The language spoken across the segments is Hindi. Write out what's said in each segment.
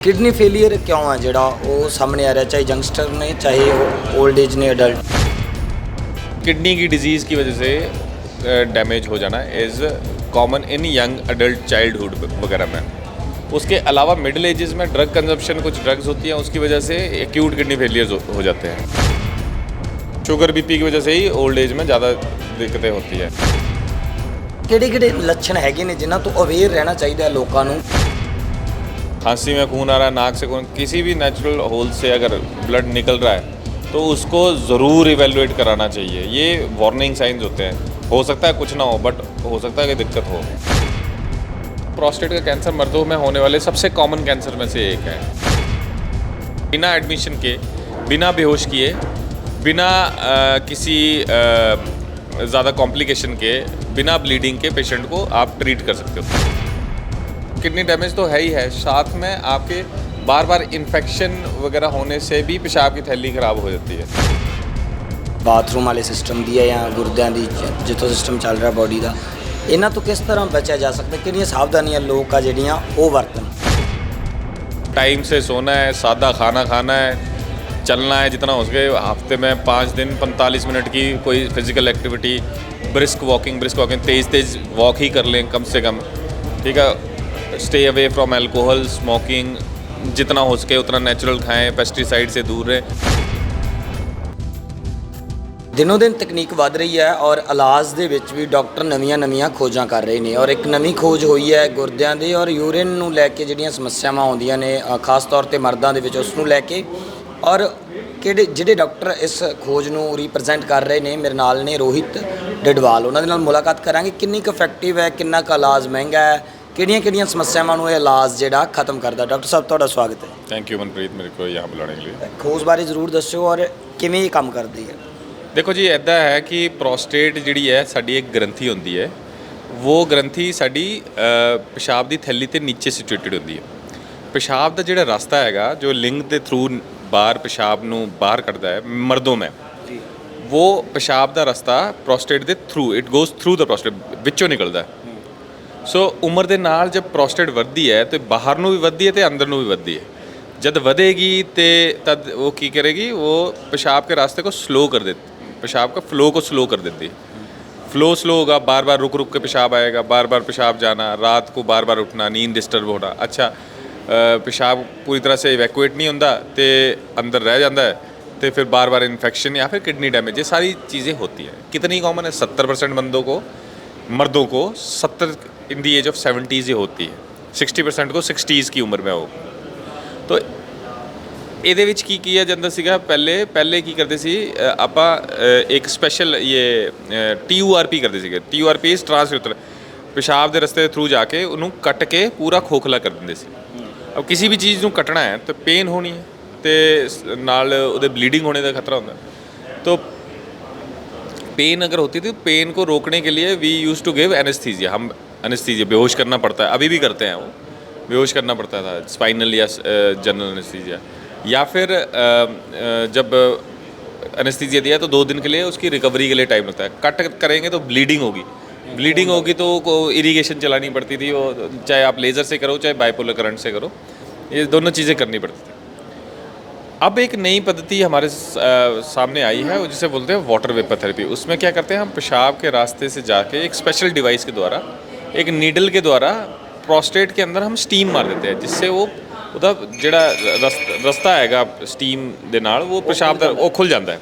किडनी फेलियर क्यों है जोड़ा वो सामने आ रहा है, चाहे यंगस्टर ने चाहे ओल्ड एज ने अडल्ट। किडनी की डिजीज़ की वजह से डैमेज हो जाना is common in young adult childhood वगैरह में। उसके अलावा मिडिल एजेस में ड्रग कंजप्शन, कुछ ड्रग्स होती हैं उसकी वजह से एक्यूट किडनी फेलियर हो जाते हैं। शुगर बीपी की वजह से ही ओल्ड एज में ज़्यादा दिक्कतें होती है। किहड़े लक्षण हैगे ने जिन्हां तो अवेयर रहना चाहिए लोगों को। खांसी में खून आ रहा है, नाक से खून, किसी भी नेचुरल होल से अगर ब्लड निकल रहा है तो उसको ज़रूर इवेलुएट कराना चाहिए। ये वार्निंग साइंस होते हैं। हो सकता है कुछ ना हो, बट हो सकता है कि दिक्कत हो। प्रोस्टेट का कैंसर मर्दों में होने वाले सबसे कॉमन कैंसर में से एक है। बिना एडमिशन के, बिना बेहोश किए, बिना किसी ज़्यादा कॉम्प्लिकेशन के, बिना ब्लीडिंग के पेशेंट को आप ट्रीट कर सकते हो। किडनी डैमेज तो है ही है, साथ में आपके बार बार इन्फेक्शन वगैरह होने से भी पेशाब की थैली खराब हो जाती है। बाथरूम वाले सिस्टम दी है या गुर्दियां दी जितों सिस्टम चल रहा बॉडी का, इन्हां तो किस तरह बचा जा सकता है? किहड़ियां सावधानियां लोग आ जिहड़ियां वो वरतन? टाइम से सोना है, सादा खाना खाना है, चलना है जितना हो सके। हफ्ते में 5 दिन 45 मिनट की कोई फिजिकल एक्टिविटी, ब्रिस्क वॉकिंग तेज़ वॉक ही कर लें कम से कम, ठीक है। Stay away from alcohol, smoking, जितना हो सके उतना नेचुरल खाएं, पेस्टिसाइड से दूर रहें। दिनों दिन तकनीक वध रही है और इलाज ਦੇ ਵਿੱਚ ਵੀ ਡਾਕਟਰ ਨਵੀਆਂ ਖੋਜਾਂ ਕਰ ਰਹੇ ਨੇ, ਔਰ ਇੱਕ ਨਵੀਂ ਖੋਜ ਹੋਈ ਹੈ ਗੁਰਦਿਆਂ ਦੇ ਔਰ ਯੂਰਿਨ ਨੂੰ ਲੈ ਕੇ ਜਿਹੜੀਆਂ ਸਮੱਸਿਆਵਾਂ ਆਉਂਦੀਆਂ ਨੇ ਖਾਸ ਤੌਰ ਤੇ ਮਰਦਾਂ ਦੇ ਵਿੱਚ ਉਸ ਨੂੰ ਲੈ ਕੇ। ਔਰ ਜਿਹੜੇ ਡਾਕਟਰ ਇਸ ਖੋਜ ਨੂੰ ਰਿਪਰੈਜ਼ੈਂਟ ਕਰ ਰਹੇ ਨੇ ਮੇਰੇ ਨਾਲ ਨੇ ਰੋਹਿਤ ਡਡਵਾਲ, ਉਹਨਾਂ ਦੇ ਨਾਲ ਮੁਲਾਕਾਤ ਕਰਾਂਗੇ। ਕਿੰਨੀ ਕੁ ਇਫੈਕਟਿਵ ਹੈ, ਕਿੰਨਾ ਕੁ ਇਲਾਜ ਮਹਿੰਗਾ ਹੈ, ਕਿਹੜੀਆਂ ਸਮੱਸਿਆਵਾਂ ਨੂੰ ਇਹ ਇਲਾਜ ਜਿਹੜਾ ਖਤਮ ਕਰਦਾ। ਡਾਕਟਰ ਸਾਹਿਬ ਤੁਹਾਡਾ ਸਵਾਗਤ ਹੈ। थैंक यू मनप्रीत मेरे को यहाँ बुलाने के लिए। ਖੋਜ ਬਾਰੇ ਜ਼ਰੂਰ ਦੱਸਿਓ ਔਰ ਕਿਵੇਂ ਇਹ ਕੰਮ ਕਰਦੀ ਹੈ। देखो जी, ਇੱਦਾਂ ਹੈ ਕਿ ਪ੍ਰੋਸਟੇਟ ਜਿਹੜੀ ਹੈ ਸਾਡੀ ਇੱਕ ਗ੍ਰੰਥੀ ਹੁੰਦੀ ਹੈ। ਉਹ ਗ੍ਰੰਥੀ ਸਾਡੀ ਪਿਸ਼ਾਬ ਦੀ ਥੈਲੀ ਤੇ ਨੀਚੇ ਸਿਚੁਏਟਡ ਹੁੰਦੀ ਹੈ। ਪਿਸ਼ਾਬ ਦਾ ਜਿਹੜਾ ਰਸਤਾ ਹੈਗਾ ਜੋ ਲਿੰਗ ਦੇ ਥਰੂ ਬਾਹਰ ਪਿਸ਼ਾਬ ਨੂੰ ਬਾਹਰ ਕੱਢਦਾ ਹੈ ਮਰਦੋਂ में, वो ਪਿਸ਼ਾਬ ਦਾ ਰਸਤਾ ਪ੍ਰੋਸਟੇਟ ਦੇ through, it goes through the prostate, ਵਿੱਚੋਂ ਨਿਕਲਦਾ ਹੈ। ਸੋ ਉਮਰ ਦੇ ਨਾਲ ਜਦ ਪ੍ਰੋਸਟੇਟ ਵੱਧਦੀ ਹੈ ਤੇ ਬਾਹਰ ਨੂੰ ਵੀ ਵੱਧਦੀ ਹੈ ਤੇ ਅੰਦਰ ਨੂੰ ਵੀ ਵੱਧਦੀ ਹੈ। जब ਵਧੇਗੀ ਤੇ तद वो की करेगी, वो पेशाब के रास्ते को स्लो कर देती, पेशाब का फ्लो को स्लो कर देती है। फ्लो स्लो होगा, बार बार रुक रुक के पेशाब आएगा, बार बार पेशाब जाना, रात को बार बार उठना, नींद डिस्टर्ब होना। अच्छा, पेशाब पूरी तरह से इवैक्यूएट नहीं होता तो अंदर रह जाता है, तो फिर बार बार इन्फेक्शन या फिर किडनी डैमेज, ये सारी चीज़ें होती हैं। कितनी कॉमन है? 70% मर्दों को 70 इन दी एज ऑफ 70s ये होती है, 60% को 60s की उम्र में हो। तो ਇਹਦੇ ਵਿੱਚ ਕੀ ਆ ਜਾਂਦਾ ਸੀਗਾ, ਪਹਿਲੇ ਕੀ ਕਰਦੇ ਸੀ ਆਪਾਂ, ਇੱਕ ਸਪੈਸ਼ਲ ਇਹ TURP ਕਰਦੇ ਸੀਗੇ। TURP ਇਸ ਟ੍ਰਾਂਸਯੂਰੇਟਰ, ਪਿਸ਼ਾਬ ਦੇ ਰਸਤੇ ਦੇ ਥਰੂ ਜਾ ਕੇ ਉਹਨੂੰ ਕੱਟ ਕੇ ਪੂਰਾ ਖੋਖਲਾ ਕਰ ਦਿੰਦੇ ਸੀ। अब किसी भी चीज़ ਨੂੰ ਕੱਟਣਾ ਹੈ ਤਾਂ पेन होनी है ਤੇ ਨਾਲ ਉਹਦੇ ब्लीडिंग होने का खतरा होता है। तो पेन अगर होती थी, पेन को रोकने के लिए we use to give anaesthesia. हम एनेस्थीसिया बेहोश करना पड़ता है, अभी भी करते हैं, वो बेहोश करना पड़ता था, स्पाइनल या जनरल एनेस्थीसिया। या फिर जब एनेस्थीसिया दिया तो 2 दिन के लिए उसकी रिकवरी के लिए टाइम लगता है। कट करेंगे तो ब्लीडिंग होगी तो इरिगेशन चलानी पड़ती थी, वो चाहे आप लेज़र से करो चाहे बाइपोलर करंट से करो, ये दोनों चीज़ें करनी पड़ती थी। अब एक नई पद्धति हमारे सामने आई है, जिसे बोलते हैं वाटर वेपर थेरेपी। उसमें क्या करते हैं, हम पेशाब के रास्ते से जाके एक स्पेशल डिवाइस के द्वारा, एक नीडल के द्वारा प्रोस्टेट के अंदर हम स्टीम मार देते हैं, जिससे वो ਉਹਦਾ ਜਿਹੜਾ ਰਸਤਾ ਹੈਗਾ स्टीम ਦੇ ਨਾਲ, वो पेशाब ਦਾ वो खुल जाता है।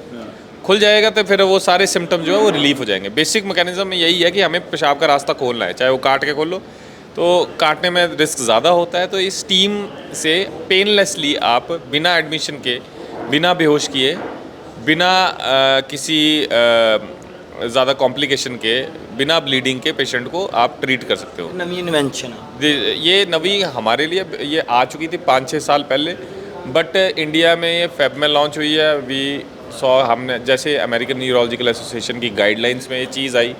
खुल जाएगा तो फिर वो सारे सिम्टम जो है वो रिलीफ हो जाएंगे। बेसिक मैकेनिज्म यही है कि हमें पेशाब का रास्ता खोलना है, चाहे वो काट के खोल लो तो काटने में रिस्क ज़्यादा होता है। तो इस स्टीम से पेनलेसली आप बिना एडमिशन के, बिना बेहोश किए, बिना किसी ज़्यादा कॉम्प्लिकेशन के, बिना ब्लीडिंग के पेशेंट को आप ट्रीट कर सकते हो। नवी इन्वेंशन ये नवी हमारे लिए ये आ चुकी थी 5-6 साल पहले, बट इंडिया में ये फेब में लॉन्च हुई है। वी सॉ, हमने जैसे अमेरिकन न्यूरोलॉजिकल एसोसिएशन की गाइडलाइंस में ये चीज़ आई,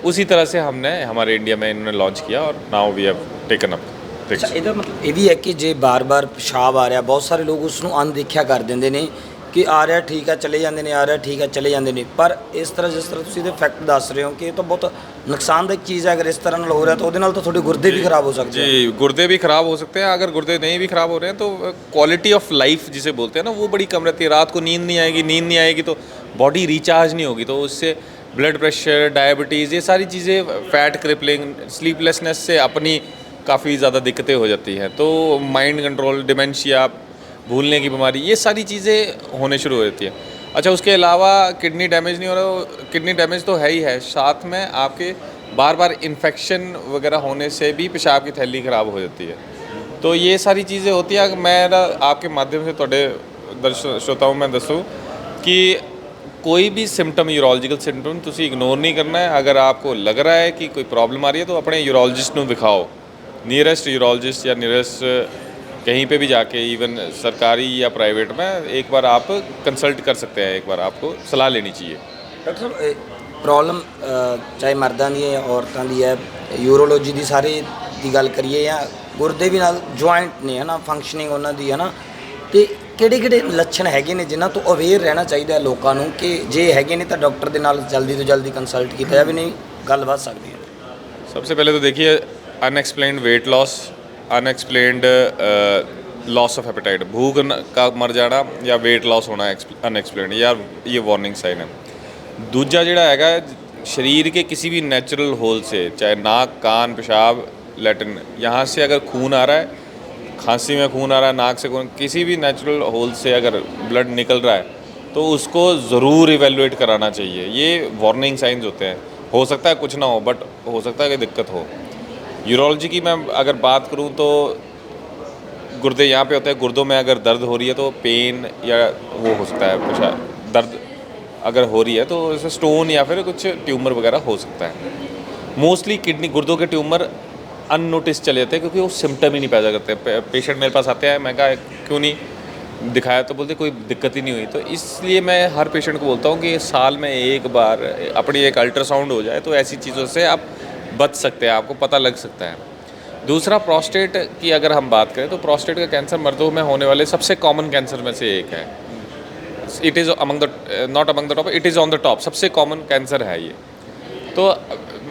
उसी तरह से हमने हमारे इंडिया में इन्होंने लॉन्च किया और now we have taken up. ਇਹਦਾ ਮਤਲਬ ਇਹ ਵੀ ਹੈ ਕਿ ਜੇ ਬਾਰ-ਬਾਰ ਪਿਸ਼ਾਬ ਆ ਰਿਹਾ, ਬਹੁਤ ਸਾਰੇ ਲੋਕ ਉਸ ਨੂੰ ਅਣਦੇਖਿਆ ਕਰ ਦਿੰਦੇ ਨੇ ਕਿ ਆ ਰਿਹਾ ਠੀਕ ਹੈ ਚਲੇ ਜਾਂਦੇ ਨੇ, ਆ ਰਿਹਾ ਠੀਕ ਹੈ ਚਲੇ ਜਾਂਦੇ ਨੇ। ਪਰ ਇਸ ਤਰ੍ਹਾਂ ਜਿਸ ਤਰ੍ਹਾਂ ਤੁਸੀਂ ਇਹਦੇ ਫੈਕਟ ਦੱਸ ਰਹੇ ਹੋ ਕਿ ਇਹ ਤਾਂ ਬਹੁਤ ਨੁਕਸਾਨਦਾਇਕ ਚੀज़ है। अगर इस तरह ਨਾਲ ਹੋ ਰਿਹਾ ਤਾਂ ਉਹਦੇ ਨਾਲ ਤਾਂ ਤੁਹਾਡੇ ਗੁਰਦੇ ਵੀ ਖਰਾਬ ਹੋ ਸਕਦੇ हैं। जी, गुर्दे भी ख़राब हो सकते हैं। अगर गुर्दे नहीं भी ख़राब हो रहे हैं तो क्वालिटी ऑफ लाइफ जिसे बोलते हैं ना, वो बड़ी कम रहती है। रात को नींद नहीं आएगी, नींद नहीं आएगी तो बॉडी रिचार्ज नहीं होगी, तो उससे ब्लड प्रेशर, डायबिटीज़, ये सारी चीज़ें, फैट क्रिपलिंग, स्लीपलेसनेस से अपनी काफ़ी ज़्यादा दिक्कतें हो जाती हैं। तो माइंड कंट्रोल, डिमेंशिया, भूलने की बीमारी, ये सारी चीज़ें होने शुरू हो जाती हैं। अच्छा, उसके अलावा किडनी डैमेज नहीं हो रहा, किडनी डैमेज तो है ही है, साथ में आपके बार बार इन्फेक्शन वगैरह होने से भी पेशाब की थैली ख़राब हो जाती है। तो ये सारी चीज़ें होती हैं। मैं आपके माध्यम से थोड़े श्रोताओं में दसूँ कि कोई भी सिम्टम, यूरोलॉजिकल सिम्टम तुसी इग्नोर नहीं करना है। अगर आपको लग रहा है कि कोई प्रॉब्लम आ रही है तो अपने यूरोलॉजिस्ट को दिखाओ, नियरेस्ट यूरोलॉजिस्ट या नियरेस्ट कहीं पे भी जाके, इवन सरकारी या प्राइवेट में एक बार आप कंसल्ट कर सकते हैं, एक बार आपको सलाह लेनी चाहिए। ਡਾਕਟਰ ਸਾਹਿਬ ਪ੍ਰੋਬਲਮ ਚਾਹੇ ਮਰਦਾਂ ਦੀ ਹੈ ਜਾਂ ਔਰਤਾਂ ਦੀ ਹੈ, ਯੂਰੋਲੋਜੀ ਦੀ ਸਾਰੇ ਦੀ ਗੱਲ ਕਰੀਏ ਜਾਂ ਗੁਰਦੇ ਵੀ ਨਾਲ ਜੁਆਇੰਟ ਨੇ ਹੈ ਨਾ, ਫੰਕਸ਼ਨਿੰਗ ਉਹਨਾਂ ਦੀ ਹੈ ਨਾ, ਤੇ ਕਿਹੜੇ ਕਿਹੜੇ ਲੱਛਣ ਹੈਗੇ ਨੇ ਜਿਨ੍ਹਾਂ ਤੋਂ ਅਵੇਅਰ ਰਹਿਣਾ ਚਾਹੀਦਾ ਹੈ ਲੋਕਾਂ ਨੂੰ ਕਿ ਜੇ ਹੈਗੇ ਨੇ ਤਾਂ ਡਾਕਟਰ ਦੇ ਨਾਲ ਜਲਦੀ ਤੋਂ ਜਲਦੀ ਕੰਸਲਟ ਕੀਤਾ ਜਾਵੇ, ਨਹੀਂ ਗੱਲ ਵੱਧ ਸਕਦੀ ਹੈ। सबसे पहले तो देखिए, unexplained weight loss, unexplained loss of appetite, भूख का मर जाना या वेट लॉस होना अनएक्सप्लेन्ड, या ये वार्निंग साइन है। दूजा जिहड़ा हैगा, शरीर के किसी भी नेचुरल होल से, चाहे नाक, कान, पेशाब, लैट्रिन, यहाँ से अगर खून आ रहा है, खांसी में खून आ रहा है, नाक से खून, किसी भी नेचुरल होल से अगर ब्लड निकल रहा है तो उसको ज़रूर इवेलुएट कराना चाहिए। ये वार्निंग साइंस होते हैं। हो सकता है कुछ ना हो, बट हो सकता है कि दिक्कत हो। यूरोलॉजी की मैं अगर बात करूं तो गुर्दे यहाँ पे होते हैं, गुर्दों में अगर दर्द हो रही है तो पेन या वो हो सकता है, पेशाब दर्द अगर हो रही है तो जैसे स्टोन या फिर कुछ ट्यूमर वगैरह हो सकता है। मोस्टली किडनी, गुर्दों के ट्यूमर अननोटिस चले जाते हैं क्योंकि वो सिम्टम ही नहीं पैदा करते। पेशेंट मेरे पास आते हैं, मैं कहा क्यों नहीं दिखाया, तो बोलते कोई दिक्कत ही नहीं हुई। तो इसलिए मैं हर पेशेंट को बोलता हूँ कि साल में एक बार अपनी एक अल्ट्रासाउंड हो जाए तो ऐसी चीज़ों से आप बच सकते हैं, आपको पता लग सकता है। दूसरा, प्रोस्टेट की अगर हम बात करें तो प्रोस्टेट का कैंसर मर्दों में होने वाले सबसे कॉमन कैंसर में से एक है। It is among the, not among the top, it is on the top, सबसे कॉमन कैंसर है ये। तो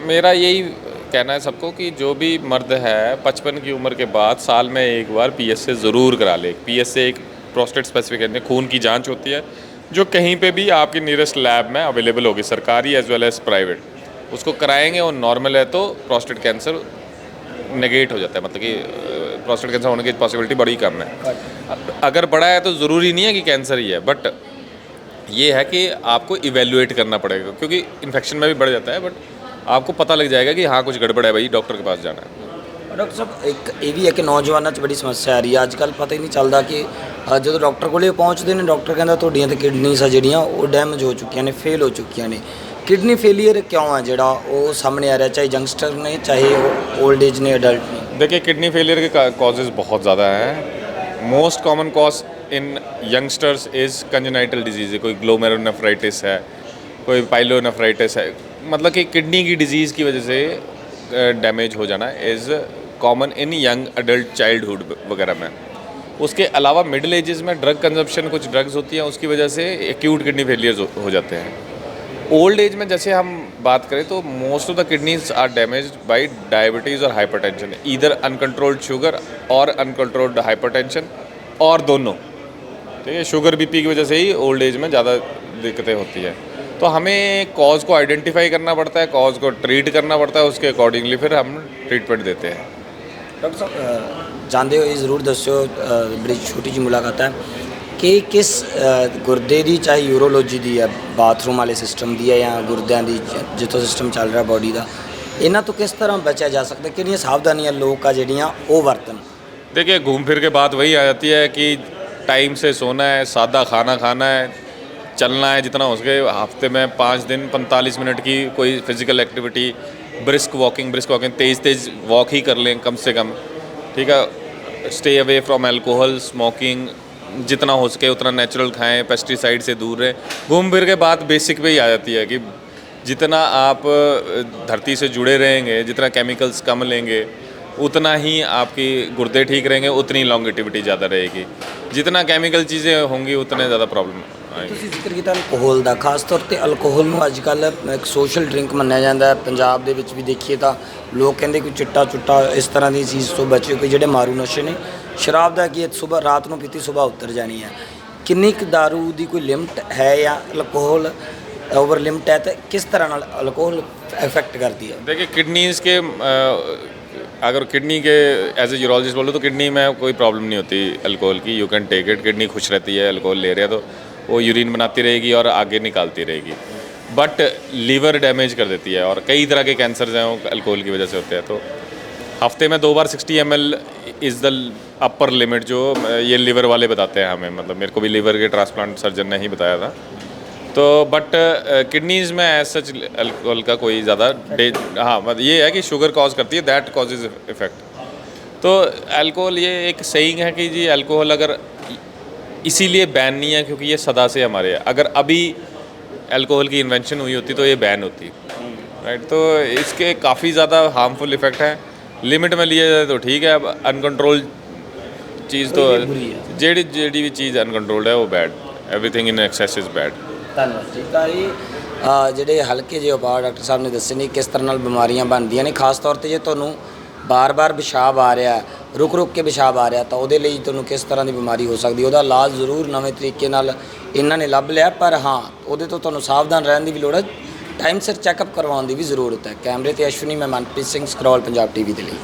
मेरा यही कहना है सबको कि जो भी मर्द है 55 की उम्र के बाद साल में एक बार PSA ज़रूर करा ले। PSA एक प्रोस्टेट स्पेसिफिक खून की जांच होती है जो कहीं पे भी आपकी नियरेस्ट लैब में अवेलेबल होगी, सरकारी एज वेल एज प्राइवेट। उसको कराएंगे और नॉर्मल है तो प्रोस्टेट कैंसर नेगेट हो जाता है, मतलब कि प्रोस्टेट कैंसर होने की पॉसिबिलिटी बड़ी कम है। अगर बड़ा है तो ज़रूरी नहीं है कि कैंसर ही है, बट ये है कि आपको इवेल्युएट करना पड़ेगा क्योंकि इन्फेक्शन में भी बढ़ जाता है, बट आपको पता लग जाएगा कि हाँ कुछ गड़बड़ है भाई, डॉक्टर के पास जाना है। ਡਾਕਟਰ ਸਾਹਿਬ ਇੱਕ ਇਹ ਵੀ ਹੈ ਕਿ ਨੌਜਵਾਨਾਂ 'ਚ ਬੜੀ ਸਮੱਸਿਆ ਆ ਰਹੀ ਹੈ ਅੱਜ ਕੱਲ੍ਹ, ਪਤਾ ਹੀ ਨਹੀਂ ਚੱਲਦਾ ਕਿ ਜਦੋਂ ਡਾਕਟਰ ਕੋਲੇ ਪਹੁੰਚਦੇ ਨੇ ਡਾਕਟਰ ਕਹਿੰਦਾ ਤੁਹਾਡੀਆਂ ਤਾਂ ਕਿਡਨੀਜ਼ ਆ ਜਿਹੜੀਆਂ ਉਹ ਡੈਮੇਜ ਹੋ ਚੁੱਕੀਆਂ ਨੇ, ਫੇਲ ਹੋ ਚੁੱਕੀਆਂ ਨੇ। ਕਿਡਨੀ ਫੇਲੀਅਰ ਕਿਉਂ ਆ ਜਿਹੜਾ ਉਹ ਸਾਹਮਣੇ ਆ ਰਿਹਾ, ਚਾਹੇ ਯੰਗਸਟਰ ਨੇ ਚਾਹੇ ओल्ड एज ने, अडल्ट ने? देखिए, किडनी फेलियर के कॉजेज़ बहुत ज़्यादा हैं। Most common cause in youngsters is congenital disease, कोई ग्लोमेरुलनेफ्राइटिस है, कोई पाइलोनेफ्राइटिस है, मतलब कि किडनी की डिजीज़ की वजह से डैमेज हो जाना is common in young adult childhood वगैरह में। उसके अलावा मिडिल एजेस में ड्रग कंजप्शन, कुछ ड्रग्स होती हैं उसकी वजह से एक्यूट किडनी फेलियर हो जाते हैं। ओल्ड एज में जैसे हम बात करें तो most of the kidneys are damaged by diabetes और हाइपरटेंशन, ईदर अनकंट्रोल्ड शुगर और अनकंट्रोल्ड हाइपरटेंशन, और दोनों। ठीक है, शुगर बीपी की वजह से ही ओल्ड एज में ज़्यादा दिक्कतें होती हैं। तो हमें कॉज को आइडेंटिफाई करना पड़ता है, कॉज को ट्रीट करना पड़ता है, उसके अकॉर्डिंगली फिर हम ट्रीटमेंट देते हैं। डॉक्टर साहब जाते हो ये ज़रूर दस्यो, बड़ी छोटी जी मुलाकात है कि किस गुर्दे की चाहे यूरोलॉजी की है, बाथरूम वाले सिस्टम की है या गुर्दियां की जितों सिस्टम चल रहा बॉडी का, इन्हों तो किस तरह बचा जा सकता है, किहड़ियां सावधानियां लोग का जड़ियाँ वो बरतन? देखिए, घूम फिर के बात वही आ जाती है कि टाइम से सोना है, सादा खाना खाना है, चलना है जितना हो सके, हफ्ते में 5 दिन 45 मिनट की कोई फिज़िकल एक्टिविटी, ब्रिस्क वॉकिंग तेज़ वॉक ही कर लें कम से कम। ठीक है, stay away from alcohol, smoking, जितना हो सके उतना नेचुरल खाएं, पेस्टिसाइड से दूर रहें। घूम फिर के बात बेसिक पे ही आ जाती है कि जितना आप धरती से जुड़े रहेंगे, जितना केमिकल्स कम लेंगे, उतना ही आपकी गुर्दे ठीक रहेंगे, उतनी लॉन्गेटिविटी ज़्यादा रहेगी। जितना केमिकल चीज़ें होंगी उतने ज़्यादा प्रॉब्लम ਤੁਸੀਂ ਜ਼ਿਕਰ ਕੀਤਾ ਅਲਕੋਹਲ ਦਾ, ਖਾਸ ਤੌਰ ਤੇ ਅਲਕੋਹਲ ਨੂੰ ਅੱਜ ਕੱਲ੍ਹ ਇੱਕ ਸੋਸ਼ਲ ਡਰਿੰਕ ਮੰਨਿਆ ਜਾਂਦਾ ਹੈ। ਪੰਜਾਬ ਦੇ ਵਿੱਚ ਵੀ ਦੇਖੀਏ ਤਾਂ ਲੋਕ ਕਹਿੰਦੇ ਕੋਈ ਚਿੱਟਾ ਚੁੱਟਾ ਇਸ ਤਰ੍ਹਾਂ ਦੀ ਚੀਜ਼ ਤੋਂ ਬਚੇ, ਕੋਈ ਜਿਹੜੇ ਮਾਰੂ ਨਸ਼ੇ ਨੇ। ਸ਼ਰਾਬ ਦਾ ਕੀ ਸੁਬਾਹ ਰਾਤ ਨੂੰ ਪੀਤੀ ਸੁਬਾਹ ਉਤਰ ਜਾਣੀ ਹੈ। ਕਿੰਨੀ ਕੁ ਦਾਰੂ ਦੀ ਕੋਈ ਲਿਮਟ ਹੈ ਜਾਂ ਅਲਕੋਹਲ ओवर लिमिट है, तो किस तरह नाल अल्कोहल इफेक्ट करती है? देखिए किडनीज़ के अगर किडनी के एज ए यूरोलॉजिस्ट बोलो तो किडनी में कोई प्रॉब्लम नहीं होती अल्कोहल की, you can take it. Kidney खुश रहती है, अल्कोहल ले रहे हैं तो वो यूरिन बनाती रहेगी और आगे निकालती रहेगी। बट लीवर डैमेज कर देती है और कई तरह के कैंसर्स हैं वो अल्कोहल की वजह से होते हैं। तो हफ्ते में 2 बार 60 ml is the upper limit, जो ये लीवर वाले बताते हैं हमें। मतलब मेरे को भी लीवर के ट्रांसप्लांट सर्जन ने ही बताया था। तो बट किडनीज़ में एज सच अल्कोहल का कोई ज़्यादा हाँ मतलब ये है कि शुगर कॉज करती है, दैट कॉजेज इफेक्ट। तो अल्कोहल ये एक सही है कि जी अल्कोहल अगर इसीलिए बैन नहीं है क्योंकि ये सदा से हमारे है। अगर अभी अल्कोहल की इन्वेंशन हुई होती तो ये बैन होती, राइट। तो इसके काफ़ी ज़्यादा हार्मफुल इफेक्ट हैं। लिमिट में लिया जाए तो ठीक है, अब अनकंट्रोल चीज़ तो जेडी भी चीज़ अनकंट्रोल्ड है वो bad, everything in excess is bad. ਧੰਨਵਾਦ ਜੀ। ਤਾਂ ਇਹ ਜਿਹੜੇ ਹਲਕੇ ਜਿਹੇ ਉਪਾਅ ਡਾਕਟਰ ਸਾਹਿਬ ਨੇ ਦੱਸੇ ਨੇ ਕਿਸ ਤਰ੍ਹਾਂ ਨਾਲ ਬਿਮਾਰੀਆਂ ਬਣਦੀਆਂ ਨੇ। ਖਾਸ ਤੌਰ 'ਤੇ ਜੇ ਤੁਹਾਨੂੰ ਬਾਰ-ਬਾਰ ਪਿਸ਼ਾਬ ਆ ਰਿਹਾ, ਰੁਕ ਕੇ ਪਿਸ਼ਾਬ ਆ ਰਿਹਾ, ਤਾਂ ਉਹਦੇ ਲਈ ਤੁਹਾਨੂੰ ਕਿਸ ਤਰ੍ਹਾਂ ਦੀ ਬਿਮਾਰੀ ਹੋ ਸਕਦੀ, ਉਹਦਾ ਇਲਾਜ ਜ਼ਰੂਰ ਨਵੇਂ ਤਰੀਕੇ ਨਾਲ ਇਹਨਾਂ ਨੇ ਲੱਭ ਲਿਆ। ਪਰ ਹਾਂ, ਉਹਦੇ ਤੋਂ ਤੁਹਾਨੂੰ ਸਾਵਧਾਨ ਰਹਿਣ ਦੀ ਵੀ ਲੋੜ ਹੈ, ਟਾਈਮ ਸਿਰ ਚੈੱਕਅਪ ਕਰਵਾਉਣ ਦੀ ਵੀ ਜ਼ਰੂਰਤ ਹੈ। ਕੈਮਰੇ ਤੇ ਅਸ਼ਵਨੀ, ਮੈਂ ਮਨਪ੍ਰੀਤ ਸਿੰਘ, ਸਕਰੋਲ ਪੰਜਾਬ TV ਦੇ ਲਈ।